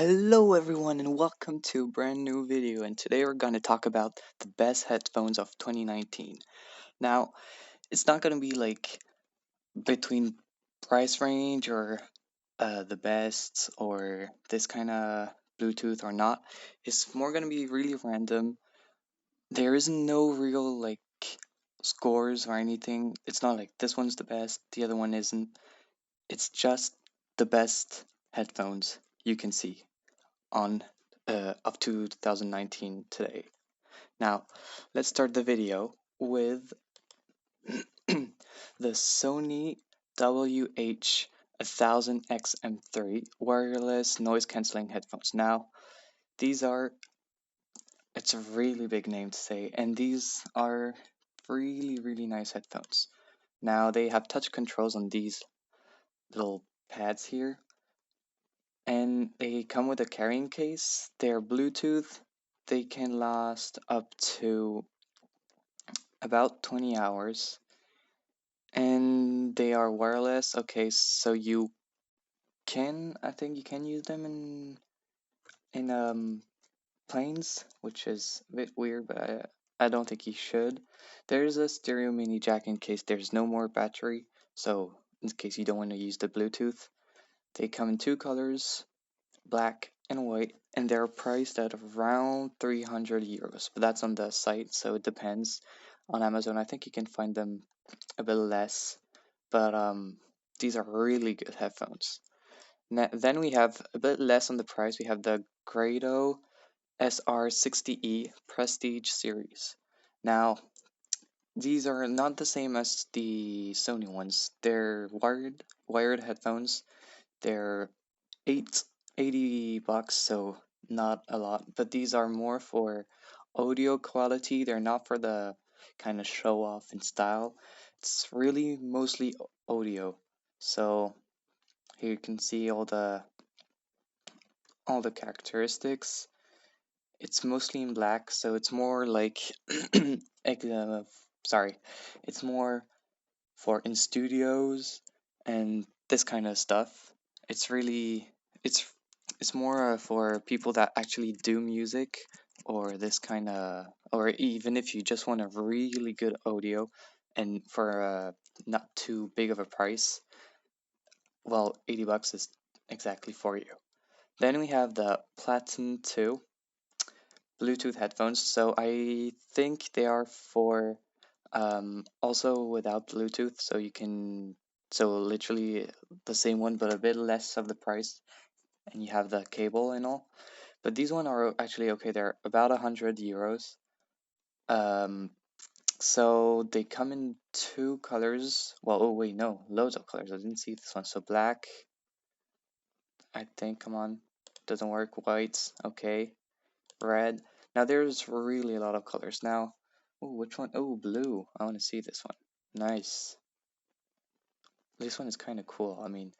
Hello everyone and welcome to a brand new video, and today we're going to talk about the best headphones of 2019. Now, it's not going to be like between price range or the best or this kind of Bluetooth or not. It's more going to be really random. There is no real like scores or anything. It's not like this one's the best, the other one isn't. It's just the best headphones you can see on of 2019 today. Now, let's start the video with the Sony WH-1000X M3 wireless noise cancelling headphones. Now, these are, it's a really big name to say, and these are really nice headphones. Now, they have touch controls on these little pads here, and they come with a carrying case. They're Bluetooth. They can last up to about 20 hours, and they are wireless. Okay, so I think you can use them in planes, which is a bit weird, but I don't think you should. There's a stereo mini jack in case there's no more battery, so in case you don't want to use the Bluetooth. They come in two colors, black and white, and they're priced at around 300 euros, but that's on the site, so it depends. On Amazon, I think you can find them a bit less, but these are really good headphones. Then we have a bit less on the price. We have the Grado SR60e Prestige series. Now, these are not the same as the Sony ones. They're wired headphones. They're 80 bucks, so not a lot, but these are more for audio quality. They're not for the kind of show off and style. It's really mostly audio. So here you can see all the characteristics. It's mostly in black, so it's more like sorry, it's more for in studios and this kind of stuff. It's really it's it's more for people that actually do music, or this kind of, or even if you just want a really good audio and for not too big of a price. Well, 80 bucks is exactly for you. Then we have the Plattan 2 Bluetooth headphones. So I think they are for also without Bluetooth, so you can, so literally the same one but a bit less of the price, and you have the cable and all. But these one are actually okay. They're about 100 euros. Um, so they come in two colors. Well, oh wait, no, loads of colors. I didn't see this one. So black, I think. Come on, doesn't work. White, okay. Red. Now there's really a lot of colors. Now, oh, which one? Oh, blue. I want to see this one. Nice. This one is kind of cool. I mean,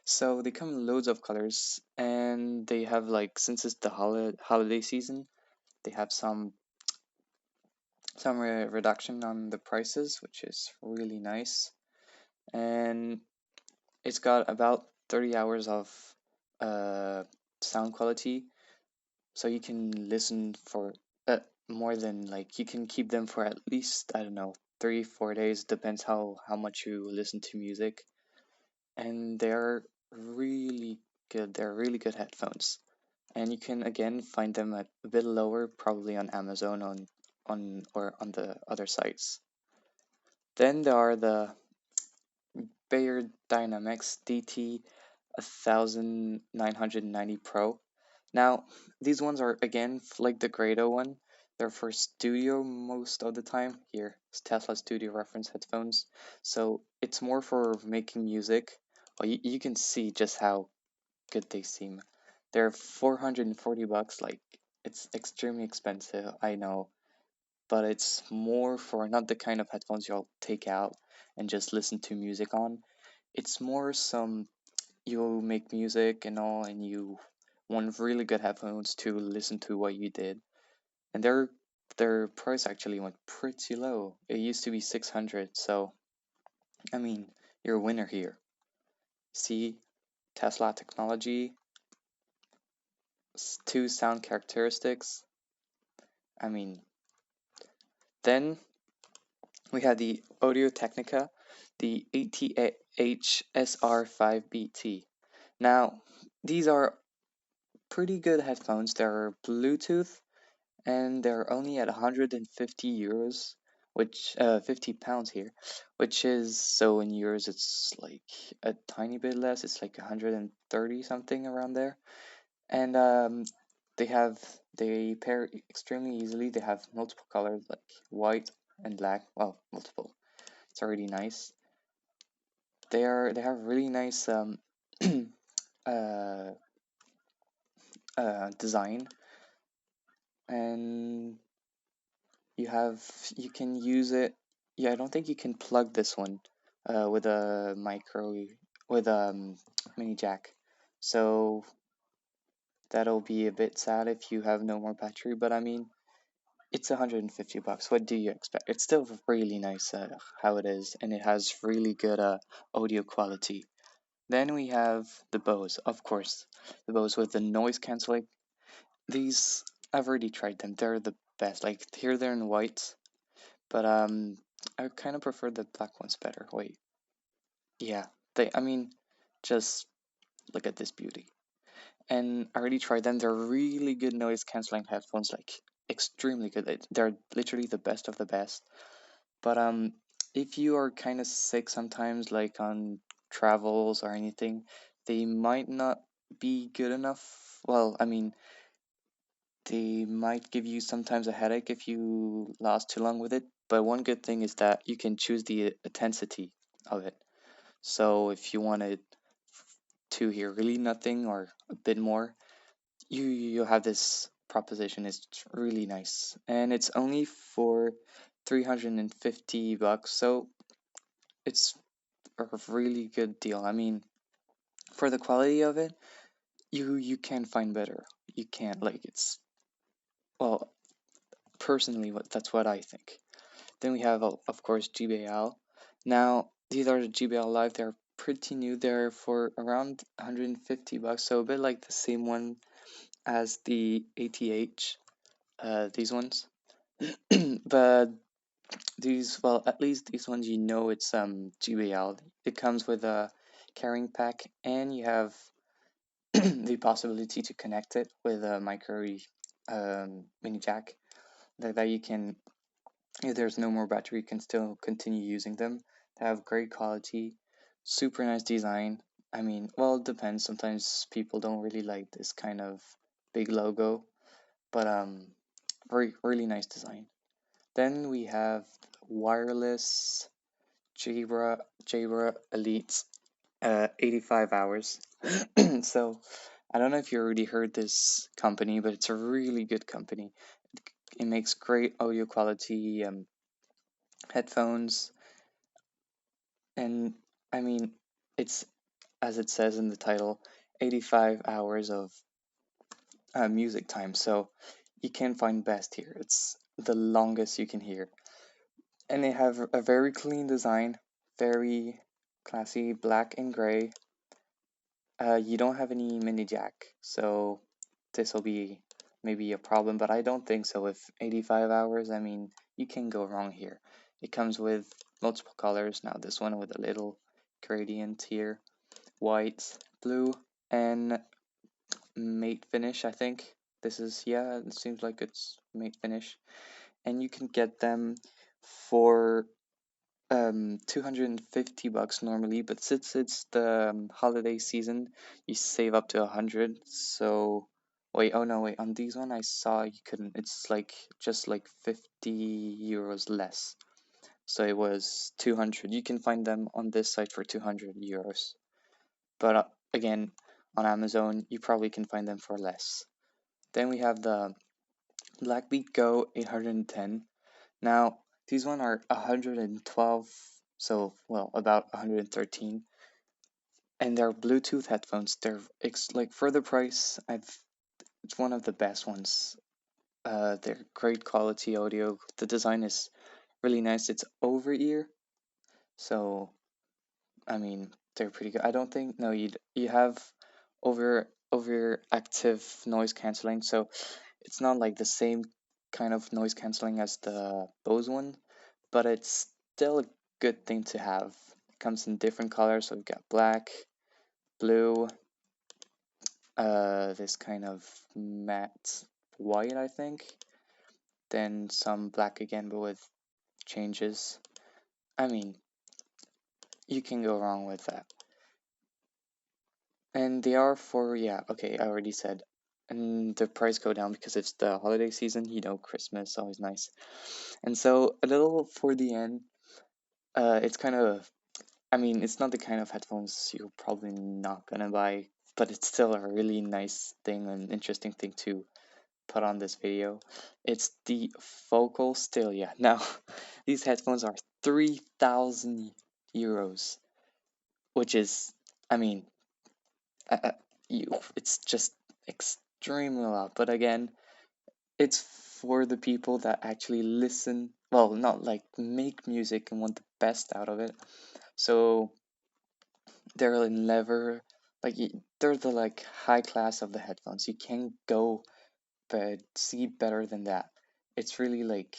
so they come in loads of colors, and they have like, since it's the holiday season, they have some reduction on the prices, which is really nice. And it's got about 30 hours of uh, sound quality, so you can listen for more than, like, you can keep them for at least, I don't know, 3-4 days, depends how much you listen to music. And they're really good. They're really good headphones, and you can again find them at a bit lower, probably on Amazon, on or on the other sites. Then there are the Beyerdynamic DT 1990 Pro. Now, these ones are again like the Grado one. They're for studio most of the time. Here, it's Tesla Studio reference headphones. So it's more for making music. Well, you can see just how good they seem. They're 440 bucks. Like, it's extremely expensive, I know, but it's more for not the kind of headphones you'll take out and just listen to music on. It's more some, you make music and all, and you want really good headphones to listen to what you did. And their price actually went pretty low. It used to be 600, so I mean, you're a winner here. See, Tesla technology. two sound characteristics. I mean, then we have the AudioTechnica, the ATH-SR5 BT. Now, these are pretty good headphones. They're Bluetooth and they're only at 150 euros, which 50 pounds here, which is, so in euros it's like a tiny bit less. It's like 130 something around there. And they pair extremely easily. They have multiple colors like white and black. Well, multiple. It's already nice. They have really nice uh, design, and you can use it. Yeah, I don't think you can plug this one with a with mini jack. So that'll be a bit sad if you have no more battery. But I mean, it's 150 bucks. What do you expect? It's still really nice how it is, and it has really good audio quality. Then we have the Bose, of course, the Bose with the noise canceling. These I've already tried them. They're the best. Like here they're in white, but I kind of prefer the black ones better. Wait, yeah, I mean, just look at this beauty. And I already tried them. They're really good noise canceling headphones, like extremely good. They're literally the best of the best. But if you are kind of sick sometimes, like on travels or anything, they might not be good enough. Well, I mean, they might give you sometimes a headache if you last too long with it. But one good thing is that you can choose the intensity of it. So if you wanted to hear really nothing or a bit more, you have this proposition. It's really nice, and it's only for 350 bucks. So it's a really good deal. I mean, for the quality of it, you can find better. You can't, like, it's, well, personally, that's what I think. Then we have, of course, GBL. Now, these are the GBL Live. They're pretty new. They're for around 150 bucks, so a bit like the same one as the ATH, these ones. But these, well, at least these ones, it's GBL. It comes with a carrying pack, and you have the possibility to connect it with a micro mini jack that you can, if there's no more battery, you can still continue using them. They have great quality, super nice design. I mean, well, it depends. Sometimes people don't really like this kind of big logo, but really nice design. Then we have wireless Jabra Elite 85 hours. So I don't know if you already heard this company, but it's a really good company. It makes great audio quality headphones, and I mean, it's, as it says in the title, 85 hours of music time. So you can find best here. It's the longest you can hear, and they have a very clean design, very classy, black and gray. You don't have any mini jack, so this will be maybe a problem, but I don't think so. With 85 hours, I mean, you can go wrong here. It comes with multiple colors. Now this one with a little gradient here, white, blue, and matte finish, I think. This is, yeah, it seems like it's matte finish. And you can get them for 250 bucks normally, but since it's the holiday season, you save up to 100. So wait, oh no, wait, on these one I saw you couldn't. It's like just like 50 euros less. So it was 200. You can find them on this site for 200 euros. But again, on Amazon, you probably can find them for less. Then we have the Blackbeat Go 810. Now, these one are 112, so, well, about 113. And they're Bluetooth headphones. They're like, for the price, it's one of the best ones. They're great quality audio. The design is really nice. It's over ear, so I mean, they're pretty good. I don't think, no, you have over over active noise canceling, so it's not like the same kind of noise canceling as the Bose one, but it's still a good thing to have. It comes in different colors, so we've got black, blue, this kind of matte white, I think, then some black again, but with changes. I mean, you can go wrong with that. And they are for, yeah, okay, I already said. And the price go down because it's the holiday season, Christmas, always nice. And so a little for the end, it's kind of, I mean, it's not the kind of headphones you're probably not gonna buy, but it's still a really nice thing and interesting thing to put on this video. It's the Focal Stellia. Now, these headphones are 3,000 euros, which is, I mean, uh, uh, it's just extremely a lot. But again, it's for the people that actually listen, well, not like make music and want the best out of it. So they're in leather, they're the like high class of the headphones. You can't go but see better than that. It's really like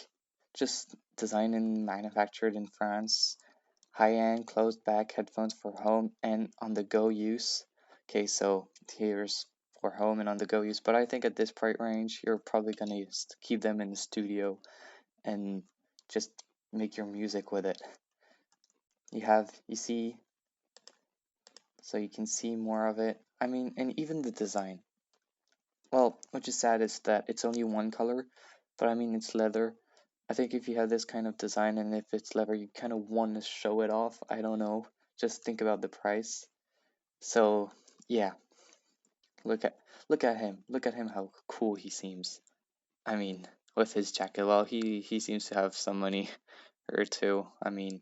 just designed and manufactured in France. High-end closed back headphones for home and on the go use. Okay, so here's for home and on the go use, but I think at this price range, you're probably gonna keep them in the studio and just make your music with it. You see, so you can see more of it. I mean, and even the design. Well, which is sad is that it's only one color, but I mean, it's leather. I think if you have this kind of design and if it's leather, you kind of want to show it off. I don't know. Just think about the price. So, yeah, look at look at him. Look at him how cool he seems. I mean, with his jacket. Well, he seems to have some money or two. I mean,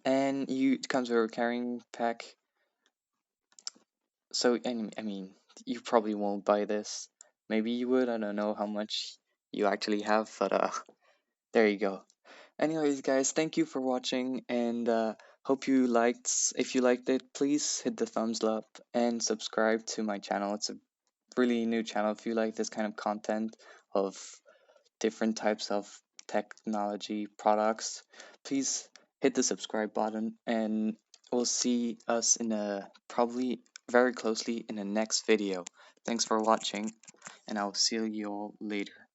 and it comes with a carrying pack. So, I mean, you probably won't buy this. Maybe you would. I don't know how much you actually have, but there you go. Anyways, guys, thank you for watching, and hope you liked. If you liked it, please hit the thumbs up and subscribe to my channel. It's a really new channel. If you like this kind of content of different types of technology products, please hit the subscribe button, and we'll see us in a probably very closely in the next video. Thanks for watching, and I'll see you all later.